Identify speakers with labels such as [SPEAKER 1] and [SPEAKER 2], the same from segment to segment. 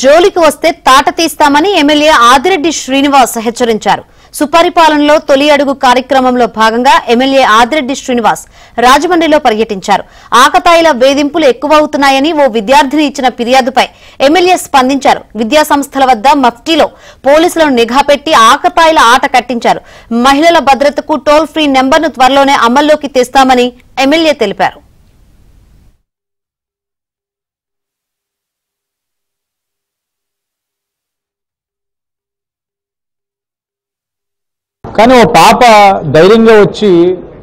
[SPEAKER 1] జోలికి వస్తే తాట తీస్తామని ఎమ్మెల్యే ఆదిరెడ్డి శ్రీనివాస్ హెచ్చరించారు. సుపరిపాలనలో తొలి అడుగు కార్యక్రమంలో భాగంగా ఎమ్మెల్యే ఆదిరెడ్డి శ్రీనివాస్ రాజమండ్రిలో పర్యటించారు. ఆకతాయిల వేధింపులు ఎక్కువవుతున్నాయని ఓ విద్యార్థిని ఇచ్చిన ఫిర్యాదుపై ఎమ్మెల్యే స్పందించారు. విద్యా సంస్థల వద్ద మఫ్టీలో పోలీసులను నిఘా పెట్టి ఆకతాయిల ఆట కట్టించారు. మహిళల భద్రతకు టోల్ ఫ్రీ నెంబర్ను త్వరలోనే అమల్లోకి తెస్తామని ఎమ్మెల్యే తెలిపారు.
[SPEAKER 2] కానీ ఓ పాప ధైర్యంగా వచ్చి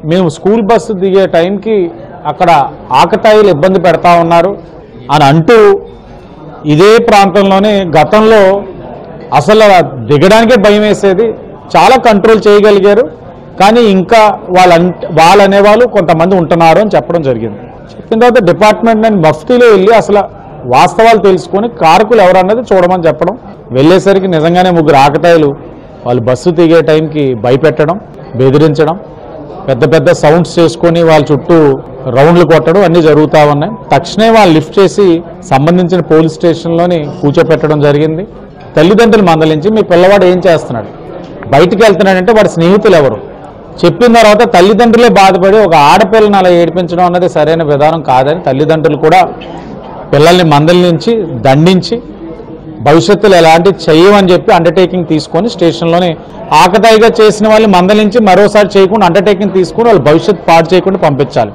[SPEAKER 2] మేము స్కూల్ బస్సు దిగే టైంకి అక్కడ ఆకతాయిలు ఇబ్బంది పెడతా ఉన్నారు అని అంటూ ఇదే ప్రాంతంలోనే గతంలో అసలు దిగడానికే భయం వేసేది, చాలా కంట్రోల్ చేయగలిగారు. కానీ ఇంకా వాళ్ళనేవాళ్ళు కొంతమంది ఉంటున్నారు అని చెప్పడం జరిగింది. చెప్పిన తర్వాత డిపార్ట్మెంట్ నేను మఫ్టీలో వెళ్ళి అసలు వాస్తవాలు తెలుసుకొని కారకులు ఎవరన్నది చూడమని చెప్పడం. వెళ్ళేసరికి నిజంగానే ముగ్గురు ఆకతాయిలు వాళ్ళు బస్సు దిగే టైంకి భయపెట్టడం, బెదిరించడం, పెద్ద పెద్ద సౌండ్స్ చేసుకొని వాళ్ళ చుట్టూ రౌండ్లు కొట్టడం అన్నీ జరుగుతూ ఉన్నాయి. తక్షణమే వాళ్ళు లిఫ్ట్ చేసి సంబంధించిన పోలీస్ స్టేషన్లోని కూర్చోపెట్టడం జరిగింది. తల్లిదండ్రులు మందలించి మీ పిల్లవాడు ఏం చేస్తున్నాడు, బయటికి వెళ్తున్నాడంటే వాడి స్నేహితులు ఎవరు చెప్పిన తర్వాత తల్లిదండ్రులే బాధపడి ఒక ఆడపిల్లని అలా ఏడిపించడం అన్నది సరైన విధానం కాదని తల్లిదండ్రులు కూడా పిల్లల్ని మందలించి దండించి భవిష్యత్తులో ఎలాంటి చెయ్యమని చెప్పి అండర్టేకింగ్ తీసుకొని స్టేషన్లోనే ఆకతాయిగా చేసిన వాళ్ళు మందలించి మరోసారి చేయకుండా అండర్టేకింగ్ తీసుకొని వాళ్ళు భవిష్యత్తు పాడు చేయకుండా పంపించాలి.